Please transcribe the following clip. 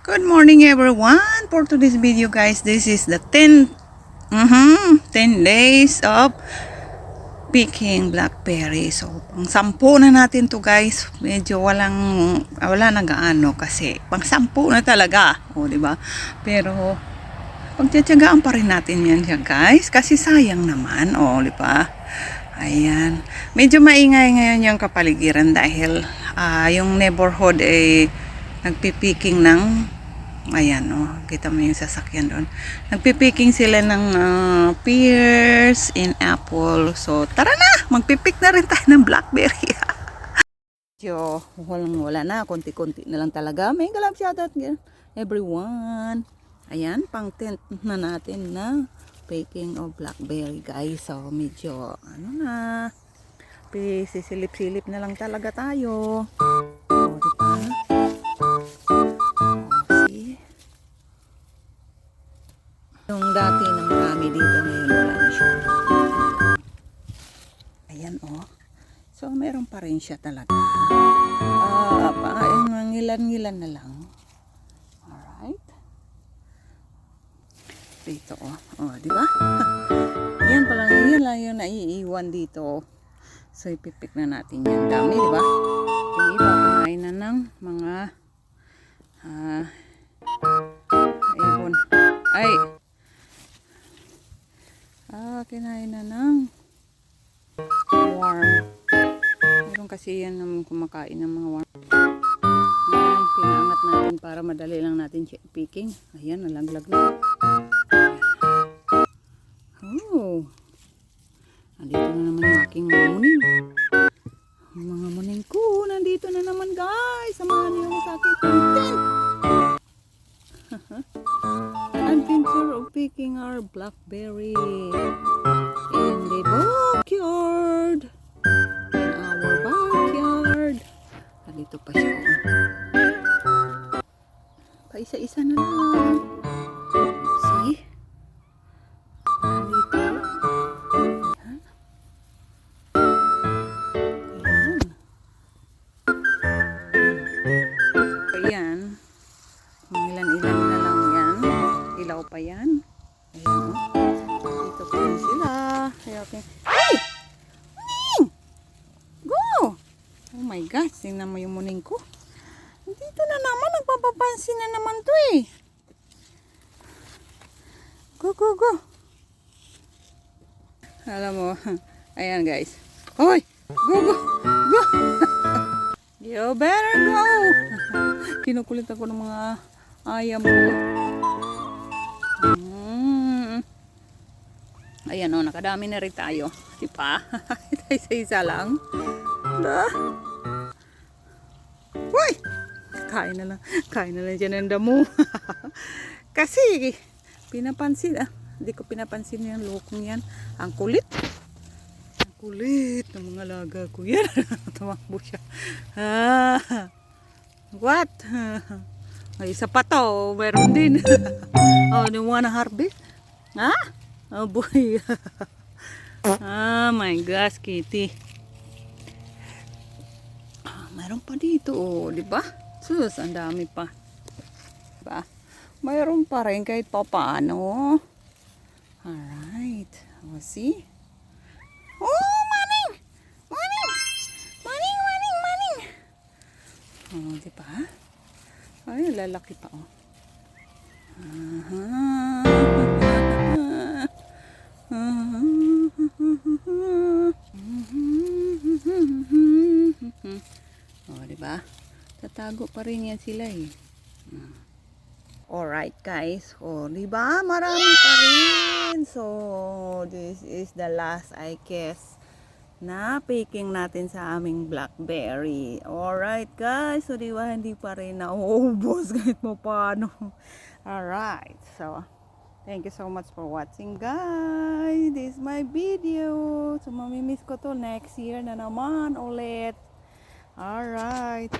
Good morning everyone. For today's video guys, this is the 10 days of picking blackberry. So, pang 10 na natin to guys. Medyo wala na gaano kasi pang 10 na talaga. O, di ba? Pero pagtitiyagaan pa rin natin yan siya guys kasi sayang naman. O, di ba? Ayan. Medyo maingay ngayon yung kapaligiran dahil yung neighborhood ay nagpipiking ng ayan kita mo yung sasakyan doon. Nagpipiking sila ng pears and apple. So tara na, magpipik na rin tayo ng blackberry. So wala na, konti-konti na lang talaga. May galap shoutout everyone. Ayan, pang tent na natin na picking of blackberry guys. So medyo na, sisilip-silip na lang talaga tayo. Diba? Yung dati na marami dito ngayon wala na siya. Ayan so meron pa rin siya talaga. Ngilan-ngilan na lang. Alright. Dito di ba? Yan pa lang, yan lang yung naiiwan dito. So ipipik na natin yan. Dami, di ba? Yung iba kumain na ng mga ibon. Ay! Kinain na ng worm. Meron kasi yan naman kumakain ng mga worm. Yan, pinaangat natin para madali lang natin picking. Ayan, nalaglag na. Nandito na naman yung aking mga muning. Mga muning ko, nandito na naman guys. Samahan niyo sa akin. Adventure of picking our blackberry in the backyard. In our backyard. Dito pa siya. Paisa-isa na lang. See? Dito. Ayan. Ilan-ilan na lang yan. Ilaw pa yan. Ayan dito pa rin sila. Okay. Ay! Muning! Go! Oh my gosh. Tingnan mo yung muning ko. Dito na naman. Nagpapapansin na naman to eh. Go, go, go. Alam mo. Ayan guys. Hoy! Go, go! Go! You better go! Kinukulit ako ng mga ayam ko. Ayan nakadami na rin tayo. Diba? Isa-isa lang. Uy! Kain na lang dyan ang damo. Kasi, pinapansin. Hindi ko pinapansin yung lokong yan. Ang kulit. Ang kulit ng mga laga ko. Yan. Tumakbo siya. What? Ay, isa pa to. Meron din. You wanna harvest? Ha? Oh boy. My gosh, Kitty. Mayroon pa dito, di ba? Sus, ang dami pa. Diba? Mayroon pa rin kahit pa paano. Alright. See? Maning! Maning! Maning, maning, maning! Di ba? Ay, lalaki pa, diba? Tatago pa rin yan sila eh. Alright guys. Diba? Marami pa rin. So, this is the last I guess na picking natin sa aming blackberry. Alright guys. So, diba? Hindi pa rin nauubos kahit mo paano. Alright. So, thank you so much for watching guys. This is my video. So mamimiss ko to next year na naman ulit. Alright.